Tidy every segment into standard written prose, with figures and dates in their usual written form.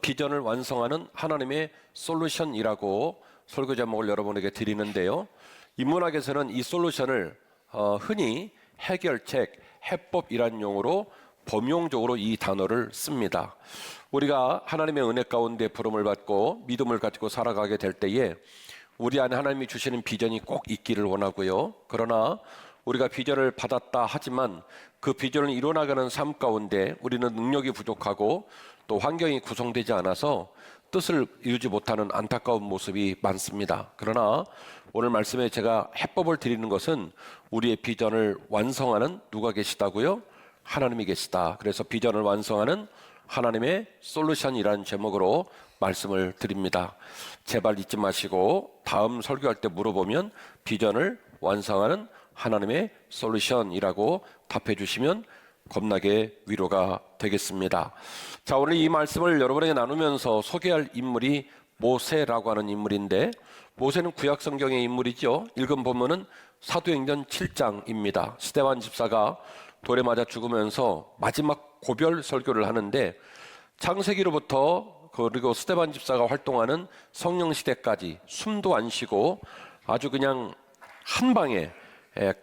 비전을 완성하는 하나님의 솔루션이라고 설교 제목을 여러분에게 드리는데요. 인문학에서는 이 솔루션을 흔히 해결책, 해법이라는 용어로 범용적으로 이 단어를 씁니다. 우리가 하나님의 은혜 가운데 부름을 받고 믿음을 가지고 살아가게 될 때에 우리 안에 하나님이 주시는 비전이 꼭 있기를 원하고요. 그러나 우리가 비전을 받았다 하지만 그 비전을 이뤄나가는 삶 가운데 우리는 능력이 부족하고 또 환경이 구성되지 않아서 뜻을 이루지 못하는 안타까운 모습이 많습니다. 그러나 오늘 말씀에 제가 해법을 드리는 것은 우리의 비전을 완성하는 누가 계시다고요? 하나님이 계시다. 그래서 비전을 완성하는 하나님의 솔루션이라는 제목으로 말씀을 드립니다. 제발 잊지 마시고 다음 설교할 때 물어보면 비전을 완성하는 하나님의 솔루션이라고 답해 주시면 겁나게 위로가 되겠습니다. 자, 오늘 이 말씀을 여러분에게 나누면서 소개할 인물이 모세라고 하는 인물인데, 모세는 구약 성경의 인물이죠. 읽은 본문은 사도행전 7장입니다. 스데반 집사가 돌에 맞아 죽으면서 마지막 고별 설교를 하는데, 창세기로부터 그리고 스데반 집사가 활동하는 성령 시대까지 숨도 안 쉬고 아주 그냥 한 방에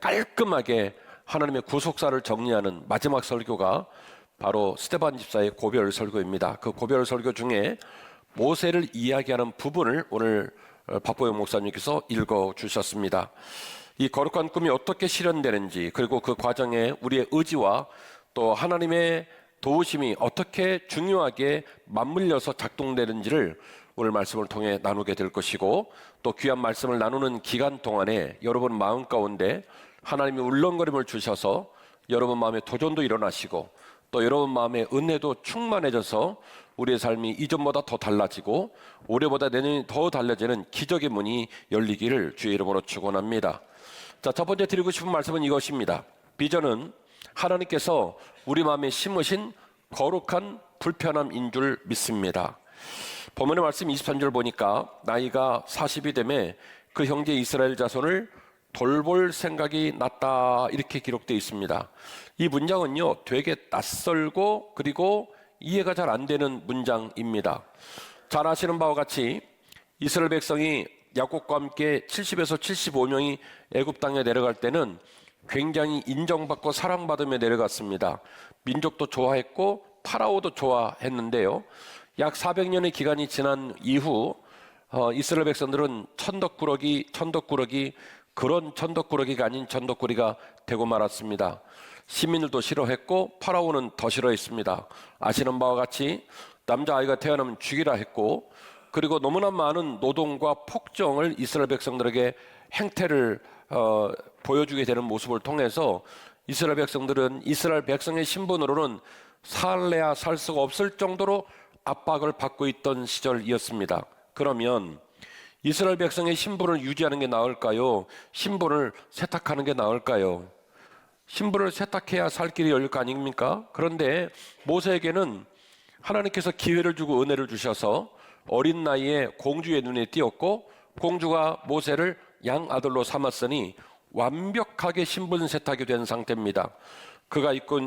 깔끔하게 하나님의 구속사를 정리하는 마지막 설교가 바로 스데반 집사의 고별 설교입니다. 그 고별 설교 중에 모세를 이야기하는 부분을 오늘 박보영 목사님께서 읽어주셨습니다. 이 거룩한 꿈이 어떻게 실현되는지, 그리고 그 과정에 우리의 의지와 또 하나님의 도우심이 어떻게 중요하게 맞물려서 작동되는지를 오늘 말씀을 통해 나누게 될 것이고, 또 귀한 말씀을 나누는 기간 동안에 여러분 마음 가운데 하나님이 울렁거림을 주셔서 여러분 마음에 도전도 일어나시고 또 여러분 마음에 은혜도 충만해져서 우리의 삶이 이전보다 더 달라지고 올해보다 내년이 더 달라지는 기적의 문이 열리기를 주의 이름으로 축원합니다. 자, 첫 번째 드리고 싶은 말씀은 이것입니다. 비전은 하나님께서 우리 마음에 심으신 거룩한 불편함인 줄 믿습니다. 본문의 말씀 23절 보니까 나이가 40이 되매 그 형제 이스라엘 자손을 돌볼 생각이 났다, 이렇게 기록되어 있습니다. 이 문장은요 되게 낯설고 그리고 이해가 잘 안 되는 문장입니다. 잘 아시는 바와 같이 이스라엘 백성이 야곱과 함께 70에서 75명이 애굽 땅에 내려갈 때는 굉장히 인정받고 사랑받으며 내려갔습니다. 민족도 좋아했고 파라오도 좋아했는데요, 약 400년의 기간이 지난 이후 이스라엘 백성들은 천덕꾸러기 그런 천덕꾸러기가 아닌 천덕꾸리가 되고 말았습니다. 시민들도 싫어했고 파라오는 더 싫어했습니다. 아시는 바와 같이 남자아이가 태어나면 죽이라 했고, 그리고 너무나 많은 노동과 폭정을 이스라엘 백성들에게 행태를 보여주게 되는 모습을 통해서 이스라엘 백성들은 이스라엘 백성의 신분으로는 살래야 살 수가 없을 정도로 압박을 받고 있던 시절이었습니다. 그러면 이스라엘 백성의 신분을 유지하는 게 나을까요? 신분을 세탁하는 게 나을까요? 신분을 세탁해야 살 길이 열릴 거 아닙니까? 그런데 모세에게는 하나님께서 기회를 주고 은혜를 주셔서 어린 나이에 공주의 눈에 띄었고, 공주가 모세를 양아들로 삼았으니 완벽하게 신분 세탁이 된 상태입니다. 그가 입고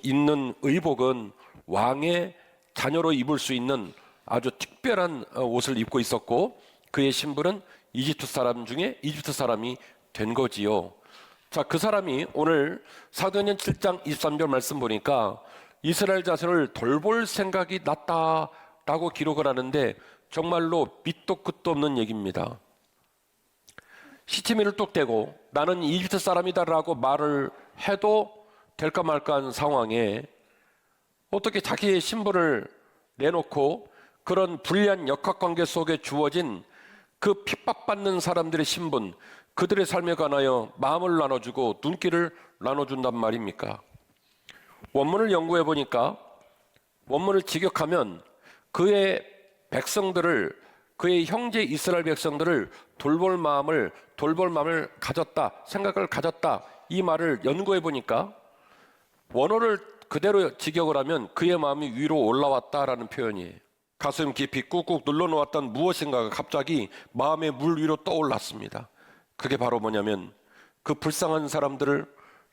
있는 의복은 왕의 자녀로 입을 수 있는 아주 특별한 옷을 입고 있었고, 그의 신분은 이집트 사람 중에 이집트 사람이 된 거지요. 자, 그 사람이 오늘 사도행전 7장 23절 말씀 보니까 이스라엘 자손을 돌볼 생각이 났다라고 기록을 하는데 정말로 밑도 끝도 없는 얘기입니다. 시치미를 뚝 떼고 나는 이집트 사람이다라고 말을 해도 될까 말까 한 상황에 어떻게 자기의 신분을 내놓고 그런 불리한 역학관계 속에 주어진 그 핍박받는 사람들의 신분, 그들의 삶에 관하여 마음을 나눠주고 눈길을 나눠준단 말입니까? 원문을 연구해 보니까 원문을 직역하면 그의 백성들을, 그의 형제 이스라엘 백성들을 돌볼 마음을 가졌다, 생각을 가졌다, 이 말을 연구해 보니까 원어를 그대로 직역을 하면 그의 마음이 위로 올라왔다라는 표현이에요. 가슴 깊이 꾹꾹 눌러놓았던 무엇인가가 갑자기 마음의 물 위로 떠올랐습니다. 그게 바로 뭐냐면 그 불쌍한 사람들을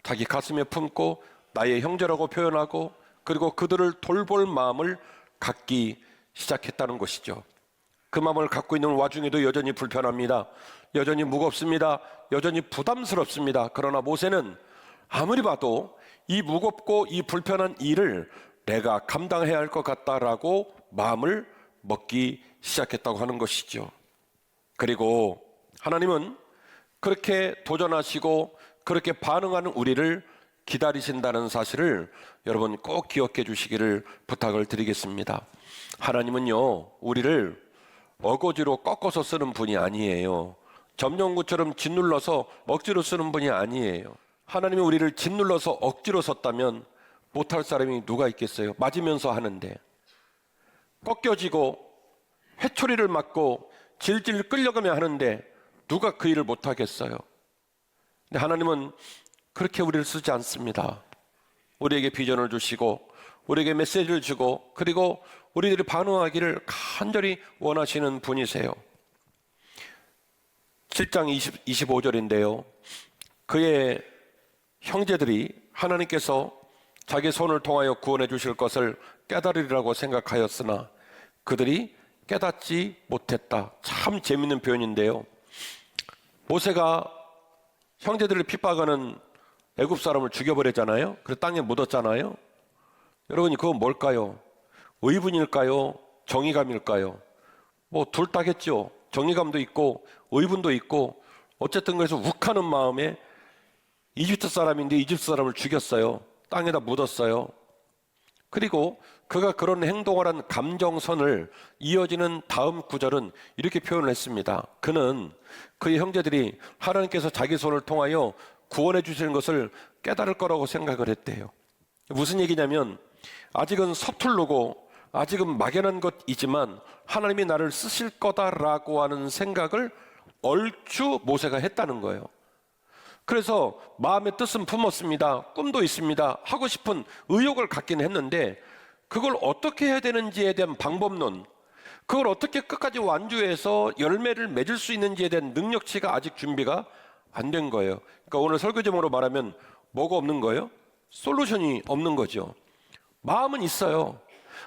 자기 가슴에 품고 나의 형제라고 표현하고, 그리고 그들을 돌볼 마음을 갖기 시작했다는 것이죠. 그 마음을 갖고 있는 와중에도 여전히 불편합니다. 여전히 무겁습니다. 여전히 부담스럽습니다. 그러나 모세는 아무리 봐도 이 무겁고 이 불편한 일을 내가 감당해야 할 것 같다라고 마음을 먹기 시작했다고 하는 것이죠. 그리고 하나님은 그렇게 도전하시고 그렇게 반응하는 우리를 기다리신다는 사실을 여러분 꼭 기억해 주시기를 부탁을 드리겠습니다. 하나님은요, 우리를 어거지로 꺾어서 쓰는 분이 아니에요. 점령구처럼 짓눌러서 억지로 쓰는 분이 아니에요. 하나님이 우리를 짓눌러서 억지로 썼다면 못할 사람이 누가 있겠어요? 맞으면서 하는데. 꺾여지고 회초리를 맞고 질질 끌려가며 하는데 누가 그 일을 못하겠어요? 근데 하나님은 그렇게 우리를 쓰지 않습니다. 우리에게 비전을 주시고 우리에게 메시지를 주고 그리고 우리들이 반응하기를 간절히 원하시는 분이세요. 7장 25절인데요. 그의 형제들이 하나님께서 자기 손을 통하여 구원해 주실 것을 깨달으리라고 생각하였으나 그들이 깨닫지 못했다. 참 재밌는 표현인데요. 모세가 형제들을 핍박하는 애굽 사람을 죽여버렸잖아요. 그래서 땅에 묻었잖아요. 여러분이 그건 뭘까요? 의분일까요? 정의감일까요? 뭐 둘 다겠죠. 정의감도 있고 의분도 있고 어쨌든 그래서 욱하는 마음에 이집트 사람인데 이집트 사람을 죽였어요. 땅에다 묻었어요. 그리고 그가 그런 행동을 한 감정선을 이어지는 다음 구절은 이렇게 표현을 했습니다. 그는 그의 형제들이 하나님께서 자기 손을 통하여 구원해 주시는 것을 깨달을 거라고 생각을 했대요. 무슨 얘기냐면 아직은 서툴르고 아직은 막연한 것이지만 하나님이 나를 쓰실 거다라고 하는 생각을 얼추 모세가 했다는 거예요. 그래서 마음의 뜻은 품었습니다. 꿈도 있습니다. 하고 싶은 의욕을 갖긴 했는데 그걸 어떻게 해야 되는지에 대한 방법론, 그걸 어떻게 끝까지 완주해서 열매를 맺을 수 있는지에 대한 능력치가 아직 준비가 안 된 거예요. 그러니까 오늘 설교 제목으로 말하면 뭐가 없는 거예요? 솔루션이 없는 거죠. 마음은 있어요.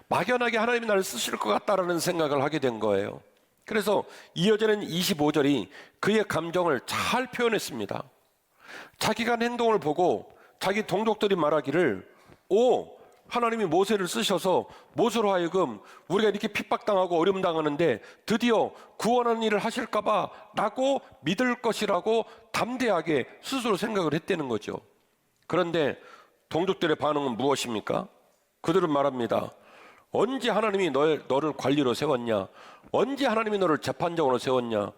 막연하게 하나님이 나를 쓰실 것 같다라는 생각을 하게 된 거예요. 그래서 이어지는 25절이 그의 감정을 잘 표현했습니다. 자기가 한 행동을 보고 자기 동족들이 말하기를 하나님이 모세를 쓰셔서 모세로 하여금 우리가 이렇게 핍박당하고 어려움당하는데 드디어 구원하는 일을 하실까 봐 라고 믿을 것이라고 담대하게 스스로 생각을 했다는 거죠. 그런데 동족들의 반응은 무엇입니까? 그들은 말합니다. 언제 하나님이 너를 관리로 세웠냐? 언제 하나님이 너를 재판장으로 세웠냐?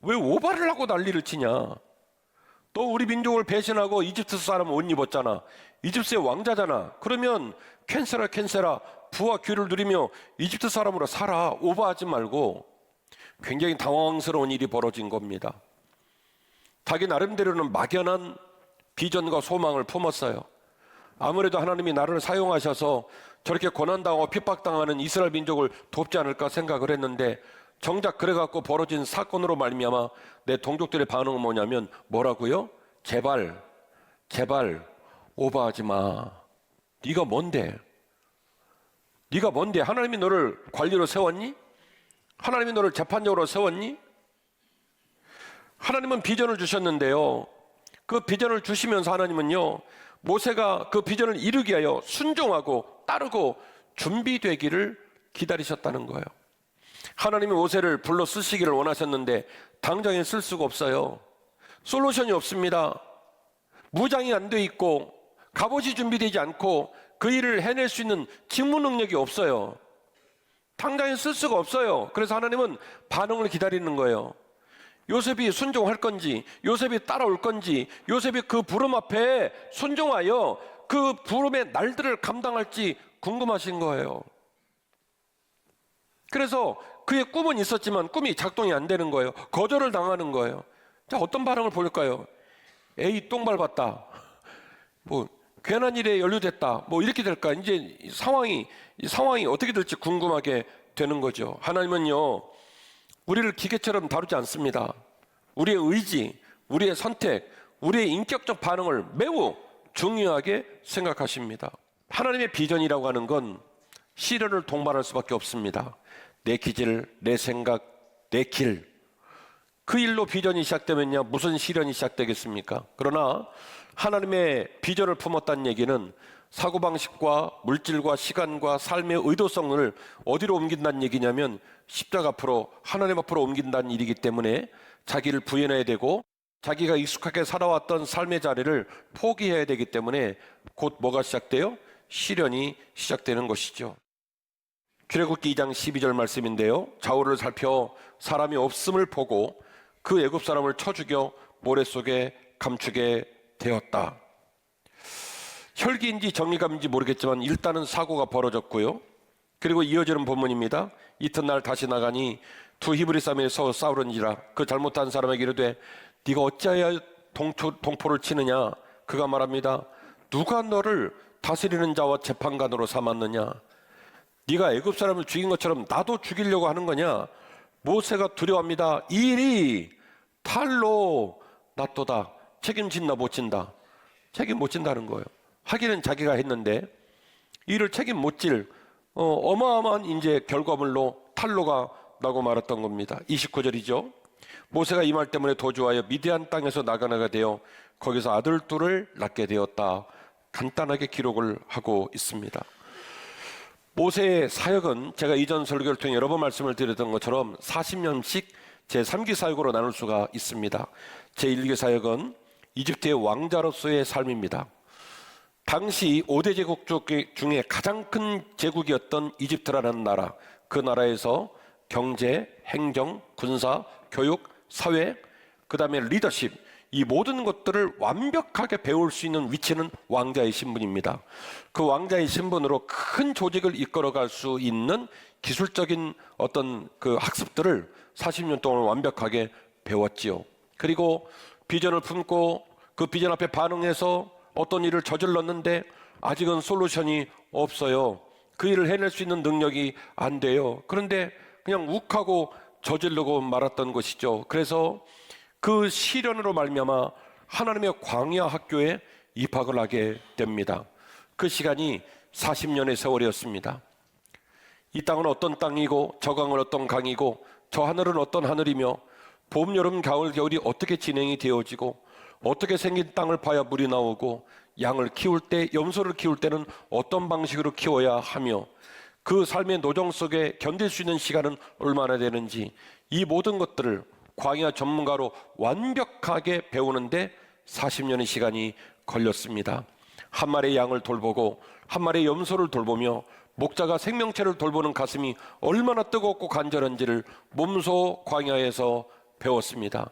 왜 오바를 하고 난리를 치냐? 너 우리 민족을 배신하고 이집트 사람 옷 입었잖아. 이집트의 왕자잖아. 그러면 캔세라 부와 귀를 누리며 이집트 사람으로 살아. 오버하지 말고. 굉장히 당황스러운 일이 벌어진 겁니다. 자기 나름대로는 막연한 비전과 소망을 품었어요. 아무래도 하나님이 나를 사용하셔서 저렇게 고난당하고 핍박당하는 이스라엘 민족을 돕지 않을까 생각을 했는데 정작 그래갖고 벌어진 사건으로 말미암아 내 동족들의 반응은 뭐냐면 뭐라고요? 제발 오버하지 마. 네가 뭔데? 하나님이 너를 관리로 세웠니? 하나님이 너를 재판장으로 세웠니? 하나님은 비전을 주셨는데요. 그 비전을 주시면서 하나님은요, 모세가 그 비전을 이루기 위하여 순종하고 따르고 준비되기를 기다리셨다는 거예요. 하나님이 모세를 불러 쓰시기를 원하셨는데 당장에 쓸 수가 없어요. 솔루션이 없습니다. 무장이 안 돼 있고 갑옷이 준비되지 않고 그 일을 해낼 수 있는 직무 능력이 없어요. 당장에 쓸 수가 없어요. 그래서 하나님은 반응을 기다리는 거예요. 요셉이 순종할 건지, 요셉이 따라올 건지, 요셉이 그 부름 앞에 순종하여 그 부름의 날들을 감당할지 궁금하신 거예요. 그래서 그의 꿈은 있었지만 꿈이 작동이 안 되는 거예요. 거절을 당하는 거예요. 자, 어떤 반응을 보일까요? 에이, 똥 밟았다. 괜한 일에 연루됐다. 이렇게 될까? 이제 상황이 어떻게 될지 궁금하게 되는 거죠. 하나님은요, 우리를 기계처럼 다루지 않습니다. 우리의 의지, 우리의 선택, 우리의 인격적 반응을 매우 중요하게 생각하십니다. 하나님의 비전이라고 하는 건 시련을 동반할 수밖에 없습니다. 내 기질, 내 생각, 내 길. 그 일로 비전이 시작되면요, 무슨 시련이 시작되겠습니까? 그러나 하나님의 비전을 품었다는 얘기는 사고방식과 물질과 시간과 삶의 의도성을 어디로 옮긴다는 얘기냐면 십자가 앞으로, 하나님 앞으로 옮긴다는 일이기 때문에 자기를 부인해야 되고 자기가 익숙하게 살아왔던 삶의 자리를 포기해야 되기 때문에 곧 뭐가 시작돼요? 시련이 시작되는 것이죠. 출애굽기 2장 12절 말씀인데요, 좌우를 살펴 사람이 없음을 보고 그 애굽 사람을 쳐 죽여 모래 속에 감추게 되었다. 혈기인지 정리감인지 모르겠지만 일단은 사고가 벌어졌고요. 그리고 이어지는 본문입니다. 이튿날 다시 나가니 두 히브리 사람이 서로 싸우는지라 그 잘못한 사람에게 이르되 네가 어찌하여 동포를 치느냐. 그가 말합니다. 누가 너를 다스리는 자와 재판관으로 삼았느냐. 네가 애굽 사람을 죽인 것처럼 나도 죽이려고 하는 거냐. 모세가 두려워합니다. 이 일이 탈로 낫도다. 책임진다 못 진다. 책임 못 진다는 거예요. 하기는 자기가 했는데 이를 책임 못 질 어마어마한 이제 결과물로 탈로가 나고 말았던 겁니다. 29절이죠. 모세가 이 말 때문에 도주하여 미디안 땅에서 나가나가 되어 거기서 아들 둘을 낳게 되었다. 간단하게 기록을 하고 있습니다. 모세의 사역은 제가 이전 설교를 통해 여러 번 말씀을 드렸던 것처럼 40년씩 제3기 사역으로 나눌 수가 있습니다. 제1기 사역은 이집트의 왕자로서의 삶입니다. 당시 5대 제국 중에 가장 큰 제국이었던 이집트라는 나라, 그 나라에서 경제, 행정, 군사, 교육, 사회, 그 다음에 리더십, 이 모든 것들을 완벽하게 배울 수 있는 위치는 왕자의 신분입니다. 그 왕자의 신분으로 큰 조직을 이끌어갈 수 있는 기술적인 어떤 그 학습들을 40년 동안 완벽하게 배웠지요. 그리고 비전을 품고 그 비전 앞에 반응해서 어떤 일을 저질렀는데 아직은 솔루션이 없어요. 그 일을 해낼 수 있는 능력이 안 돼요. 그런데 그냥 욱하고 저지르고 말았던 것이죠. 그래서 그 시련으로 말미암아 하나님의 광야 학교에 입학을 하게 됩니다. 그 시간이 40년의 세월이었습니다. 이 땅은 어떤 땅이고 저 강은 어떤 강이고 저 하늘은 어떤 하늘이며 봄, 여름, 가을, 겨울이 어떻게 진행이 되어지고 어떻게 생긴 땅을 파야 물이 나오고 양을 키울 때, 염소를 키울 때는 어떤 방식으로 키워야 하며 그 삶의 노정 속에 견딜 수 있는 시간은 얼마나 되는지 이 모든 것들을 광야 전문가로 완벽하게 배우는데 40년의 시간이 걸렸습니다. 한 마리의 양을 돌보고 한 마리의 염소를 돌보며 목자가 생명체를 돌보는 가슴이 얼마나 뜨겁고 간절한지를 몸소 광야에서 배웠습니다.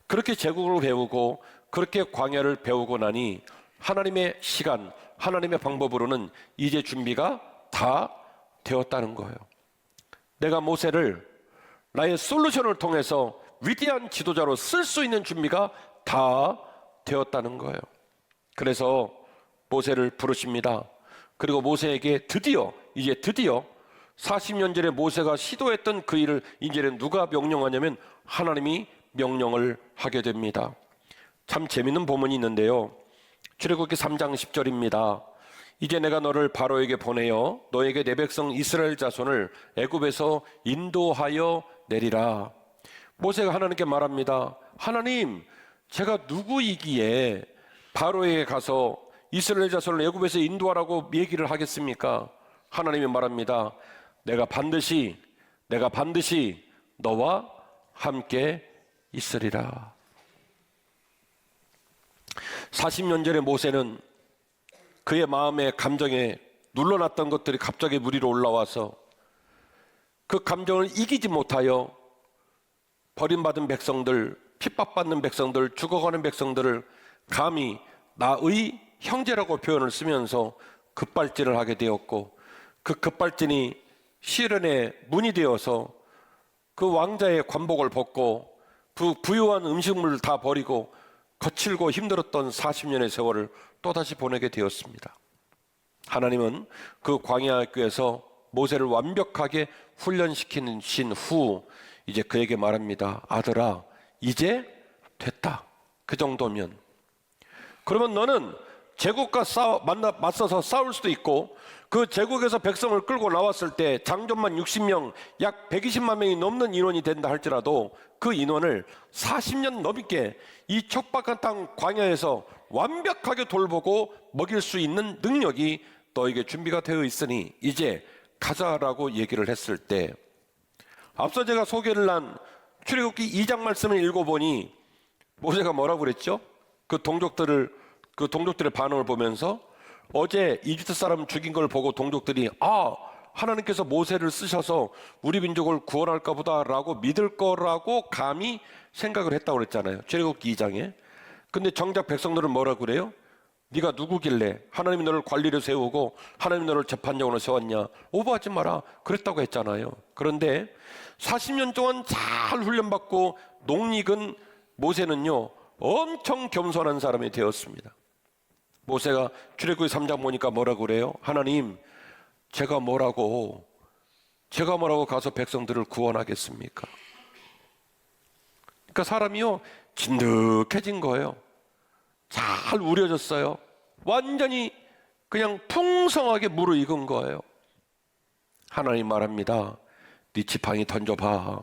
그렇게 제국을 배우고 그렇게 광야를 배우고 나니 하나님의 시간, 하나님의 방법으로는 이제 준비가 다 되었다는 거예요. 내가 모세를 나의 솔루션을 통해서 위대한 지도자로 쓸 수 있는 준비가 다 되었다는 거예요. 그래서 모세를 부르십니다. 그리고 모세에게 이제 드디어 40년 전에 모세가 시도했던 그 일을 이제는 누가 명령하냐면 하나님이 명령을 하게 됩니다. 참 재밌는 본문이 있는데요. 출애굽기 3장 10절입니다. 이제 내가 너를 바로에게 보내어 너에게 내 백성 이스라엘 자손을 애굽에서 인도하여 내리라. 모세가 하나님께 말합니다. 하나님, 제가 누구이기에 바로에게 가서 이스라엘 자손을 애굽에서 인도하라고 얘기를 하겠습니까? 하나님이 말합니다. 내가 반드시 너와 함께 있으리라. 40년 전에 모세는 그의 마음의 감정에 눌러놨던 것들이 갑자기 물 위로 올라와서 그 감정을 이기지 못하여 버림받은 백성들, 핍박받는 백성들, 죽어가는 백성들을 감히 나의 형제라고 표현을 쓰면서 급발진을 하게 되었고 그 급발진이 시련의 문이 되어서 그 왕자의 관복을 벗고 부유한 음식물을 다 버리고 거칠고 힘들었던 40년의 세월을 또다시 보내게 되었습니다. 하나님은 그 광야학교에서 모세를 완벽하게 훈련시키신 후 이제 그에게 말합니다. 아들아, 이제 됐다. 그 정도면. 그러면 너는 제국과 맞서서 싸울 수도 있고 그 제국에서 백성을 끌고 나왔을 때 장전만 60명, 약 120만 명이 넘는 인원이 된다 할지라도 그 인원을 40년 넘게 이 척박한 땅 광야에서 완벽하게 돌보고 먹일 수 있는 능력이 너에게 준비가 되어 있으니 이제 가자라고 얘기를 했을 때, 앞서 제가 소개를 한 출애굽기 2장 말씀을 읽어보니 모세가 뭐라고 그랬죠? 그 동족들의 반응을 보면서 어제 이집트 사람 죽인 걸 보고 동족들이 하나님께서 모세를 쓰셔서 우리 민족을 구원할까 보다라고 믿을 거라고 감히 생각을 했다고 그랬잖아요. 출애굽기 2장에. 근데 정작 백성들은 뭐라고 그래요? 네가 누구길래 하나님이 너를 관리로 세우고 하나님이 너를 재판장으로 세웠냐? 오버하지 마라 그랬다고 했잖아요. 그런데 40년 동안 잘 훈련받고 농익은 모세는요 엄청 겸손한 사람이 되었습니다. 모세가 출애굽기 3장 보니까 뭐라고 그래요? 하나님, 제가 뭐라고 가서 백성들을 구원하겠습니까? 그러니까 사람이요 진득해진 거예요. 잘 우려졌어요. 완전히 그냥 풍성하게 무르익은 거예요. 하나님 말합니다. 네 지팡이 던져봐.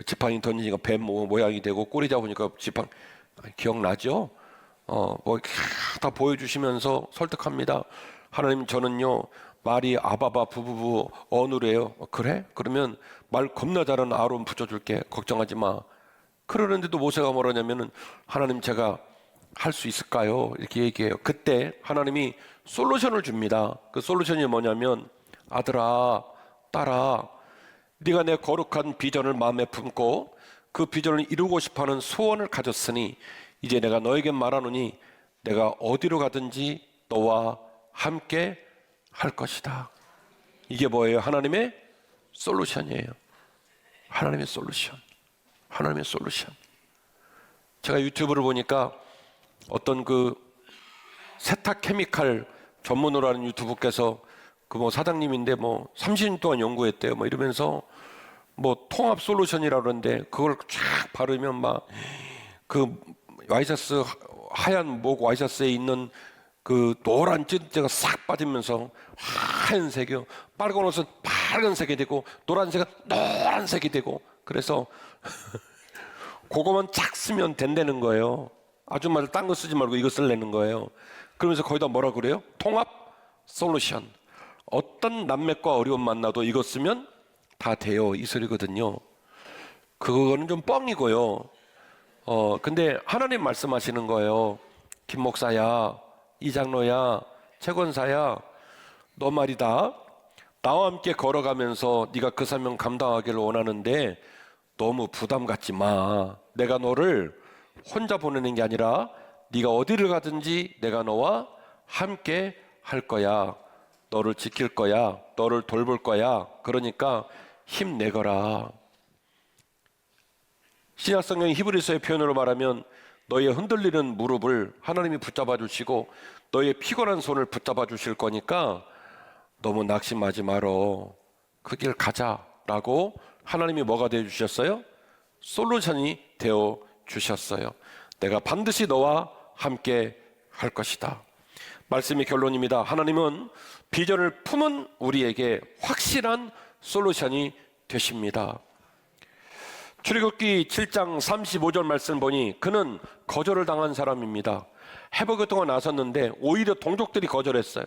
지팡이 던지니까 뱀 모양이 되고 꼬리 잡으니까 지팡이 기억나죠? 다 보여주시면서 설득합니다. 하나님, 저는요 말이 아바바 부부부 어느래요. 그래? 그러면 말 겁나 잘하는 아론 붙여줄게. 걱정하지 마. 그러는데도 모세가 뭐라냐면은 하나님, 제가 할 수 있을까요? 이렇게 얘기해요. 그때 하나님이 솔루션을 줍니다. 그 솔루션이 뭐냐면, 아들아, 딸아, 네가 내 거룩한 비전을 마음에 품고 그 비전을 이루고 싶어하는 소원을 가졌으니 이제 내가 너에게 말하노니 내가 어디로 가든지 너와 함께 할 것이다. 이게 뭐예요? 하나님의 솔루션이에요. 하나님의 솔루션. 하나님의 솔루션. 제가 유튜브를 보니까 어떤 그 세탁 케미칼 전문으로 하는 유튜브께서 그 사장님인데 30년 동안 연구했대요. 이러면서 통합 솔루션이라고 그러는데 그걸 쫙 바르면 막 그 와이셔츠 하얀 목 와이셔츠에 있는 그 노란 찐때가 싹 빠지면서 하얀색이요. 빨간 옷은 빨간색이 되고 노란색은 노란색이 되고, 그래서 그거만 착 쓰면 된다는 거예요. 아줌마들 딴 거 쓰지 말고 이거 쓰려는 거예요. 그러면서 거기다 뭐라 그래요? 통합 솔루션. 어떤 난맥과 어려움 만나도 이거 쓰면 다 돼요, 이 소리거든요. 그거는 좀 뻥이고요. 근데 하나님 말씀하시는 거예요. 김 목사야, 이 장로야, 최 권사야, 너 말이다. 나와 함께 걸어가면서 네가 그 사명 감당하기를 원하는데 너무 부담 갖지 마. 내가 너를 혼자 보내는 게 아니라 네가 어디를 가든지 내가 너와 함께 할 거야. 너를 지킬 거야. 너를 돌볼 거야. 그러니까 힘내거라. 신약성경 히브리서의 표현으로 말하면 너의 흔들리는 무릎을 하나님이 붙잡아 주시고 너의 피곤한 손을 붙잡아 주실 거니까 너무 낙심하지 말어. 그 길 가자라고 하나님이 뭐가 되어 주셨어요? 솔루션이 되어 주셨어요. 내가 반드시 너와 함께 할 것이다. 말씀이 결론입니다. 하나님은 비전을 품은 우리에게 확실한 솔루션이 되십니다. 출애굽기 7장 35절 말씀 보니 그는 거절을 당한 사람입니다. 해보겠 동안 나섰는데 오히려 동족들이 거절했어요.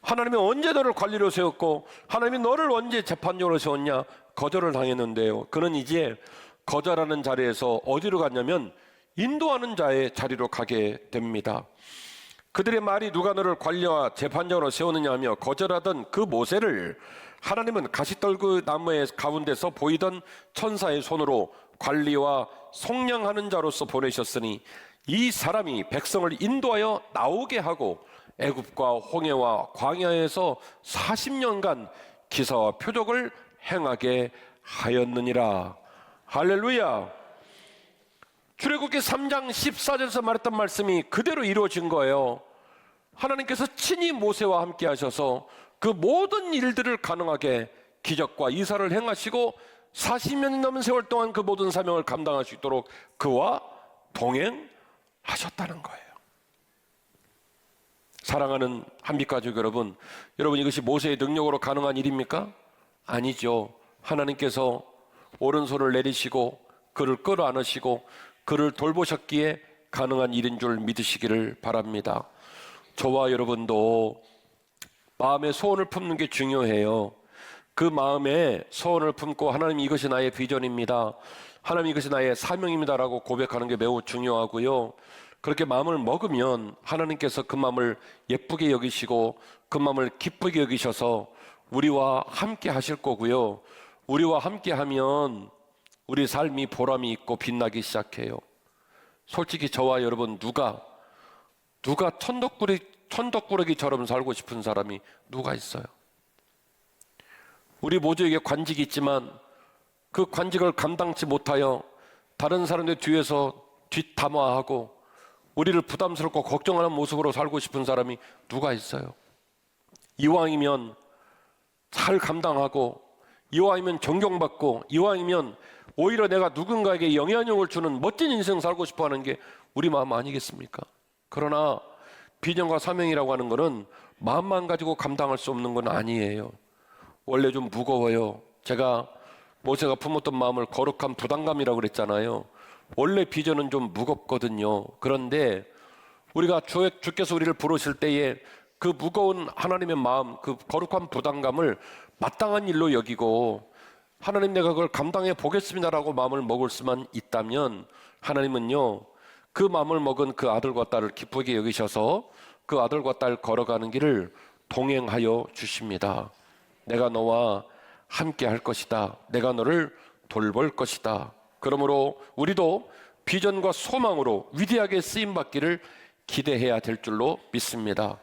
하나님이 언제 너를 관리로 세웠고 하나님이 너를 언제 재판장으로 세웠냐? 거절을 당했는데요. 그는 이제 거절하는 자리에서 어디로 갔냐면 인도하는 자의 자리로 가게 됩니다. 그들의 말이 누가 너를 관리와 재판장으로 세우느냐 하며 거절하던 그 모세를 하나님은 가시떨그 나무의 가운데서 보이던 천사의 손으로 관리와 속량하는 자로서 보내셨으니 이 사람이 백성을 인도하여 나오게 하고 애굽과 홍해와 광야에서 40년간 기사와 표적을 행하게 하였느니라. 할렐루야. 출애굽기 3장 14절에서 말했던 말씀이 그대로 이루어진 거예요. 하나님께서 친히 모세와 함께 하셔서 그 모든 일들을 가능하게 기적과 이사를 행하시고 40년이 넘은 세월 동안 그 모든 사명을 감당할 수 있도록 그와 동행하셨다는 거예요. 사랑하는 한빛가족 여러분, 여러분 이것이 모세의 능력으로 가능한 일입니까? 아니죠. 하나님께서 오른손을 내리시고 그를 끌어안으시고 그를 돌보셨기에 가능한 일인 줄 믿으시기를 바랍니다. 저와 여러분도 마음에 소원을 품는 게 중요해요. 그 마음에 소원을 품고 하나님 이것이 나의 비전입니다, 하나님 이것이 나의 사명입니다라고 고백하는 게 매우 중요하고요. 그렇게 마음을 먹으면 하나님께서 그 마음을 예쁘게 여기시고 그 마음을 기쁘게 여기셔서 우리와 함께 하실 거고요. 우리와 함께 하면 우리 삶이 보람이 있고 빛나기 시작해요. 솔직히 저와 여러분 누가 천덕꾸러기처럼 살고 싶은 사람이 누가 있어요? 우리 모두에게 관직이 있지만 그 관직을 감당치 못하여 다른 사람들 뒤에서 뒷담화하고 우리를 부담스럽고 걱정하는 모습으로 살고 싶은 사람이 누가 있어요? 이왕이면 잘 감당하고, 이왕이면 존경받고, 이왕이면 오히려 내가 누군가에게 영향력을 주는 멋진 인생 살고 싶어 하는 게 우리 마음 아니겠습니까? 그러나 비전과 사명이라고 하는 것은 마음만 가지고 감당할 수 없는 건 아니에요. 원래 좀 무거워요. 제가 모세가 품었던 마음을 거룩한 부담감이라고 그랬잖아요. 원래 비전은 좀 무겁거든요. 그런데 우리가 주께서 우리를 부르실 때에 그 무거운 하나님의 마음, 그 거룩한 부담감을 마땅한 일로 여기고 하나님 내가 그걸 감당해 보겠습니다라고 마음을 먹을 수만 있다면 하나님은요, 그 마음을 먹은 그 아들과 딸을 기쁘게 여기셔서 그 아들과 딸 걸어가는 길을 동행하여 주십니다. 내가 너와 함께 할 것이다. 내가 너를 돌볼 것이다. 그러므로 우리도 비전과 소망으로 위대하게 쓰임받기를 기대해야 될 줄로 믿습니다.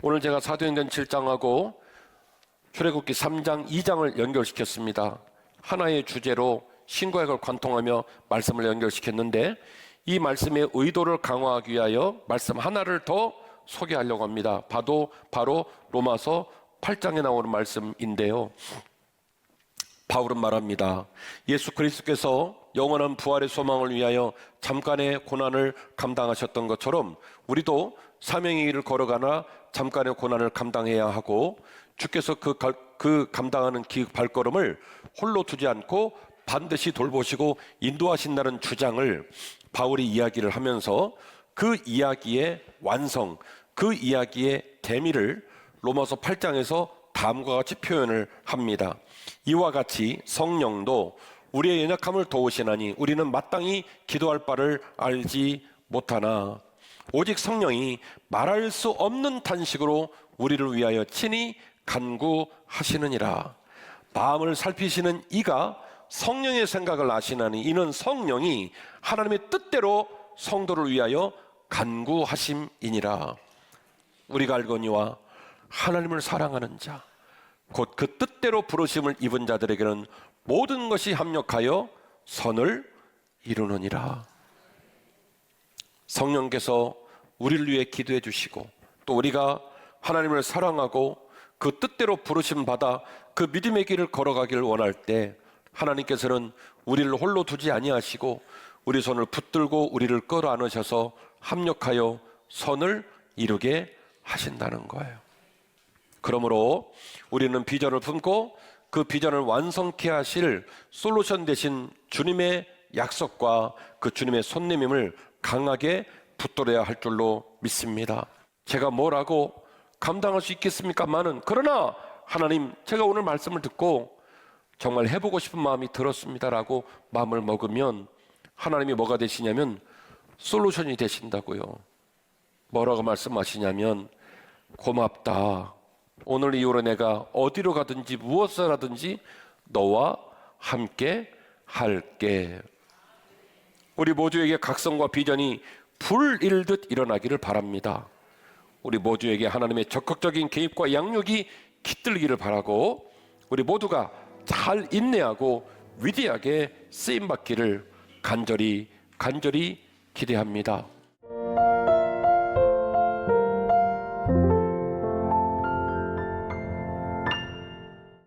오늘 제가 사도행전 7장하고 출애굽기 3장 2장을 연결시켰습니다. 하나의 주제로 신구약을 관통하며 말씀을 연결시켰는데 이 말씀의 의도를 강화하기 위하여 말씀 하나를 더 소개하려고 합니다. 바로 로마서 8장에 나오는 말씀인데요. 바울은 말합니다. 예수 그리스도께서 영원한 부활의 소망을 위하여 잠깐의 고난을 감당하셨던 것처럼 우리도 사명의 길을 걸어가나 잠깐의 고난을 감당해야 하고, 주께서 그 감당하는 발걸음을 홀로 두지 않고 반드시 돌보시고 인도하신다는 주장을 바울이 이야기를 하면서 그 이야기의 완성, 그 이야기의 대미를 로마서 8장에서 다음과 같이 표현을 합니다. 이와 같이 성령도 우리의 연약함을 도우시나니 우리는 마땅히 기도할 바를 알지 못하나 오직 성령이 말할 수 없는 탄식으로 우리를 위하여 친히 간구하시느니라. 마음을 살피시는 이가 성령의 생각을 아시나니 이는 성령이 하나님의 뜻대로 성도를 위하여 간구하심이니라. 우리가 알거니와 하나님을 사랑하는 자 곧 그 뜻대로 부르심을 입은 자들에게는 모든 것이 합력하여 선을 이루느니라. 성령께서 우리를 위해 기도해 주시고 또 우리가 하나님을 사랑하고 그 뜻대로 부르심 받아 그 믿음의 길을 걸어가기를 원할 때 하나님께서는 우리를 홀로 두지 아니하시고 우리 손을 붙들고 우리를 끌어안으셔서 합력하여 선을 이루게 하신다는 거예요. 그러므로 우리는 비전을 품고 그 비전을 완성케 하실 솔루션 되신 주님의 약속과 그 주님의 손님임을 강하게 붙들어야 할 줄로 믿습니다. 제가 뭐라고 감당할 수 있겠습니까마는, 그러나 하나님 제가 오늘 말씀을 듣고 정말 해보고 싶은 마음이 들었습니다라고 마음을 먹으면 하나님이 뭐가 되시냐면 솔루션이 되신다고요. 뭐라고 말씀하시냐면, 고맙다. 오늘 이후로 내가 어디로 가든지 무엇을 하든지 너와 함께 할게. 우리 모두에게 각성과 비전이 불일듯 일어나기를 바랍니다. 우리 모두에게 하나님의 적극적인 개입과 양육이 깃들기를 바라고 우리 모두가 잘 인내하고 위대하게 쓰임받기를 간절히 기대합니다.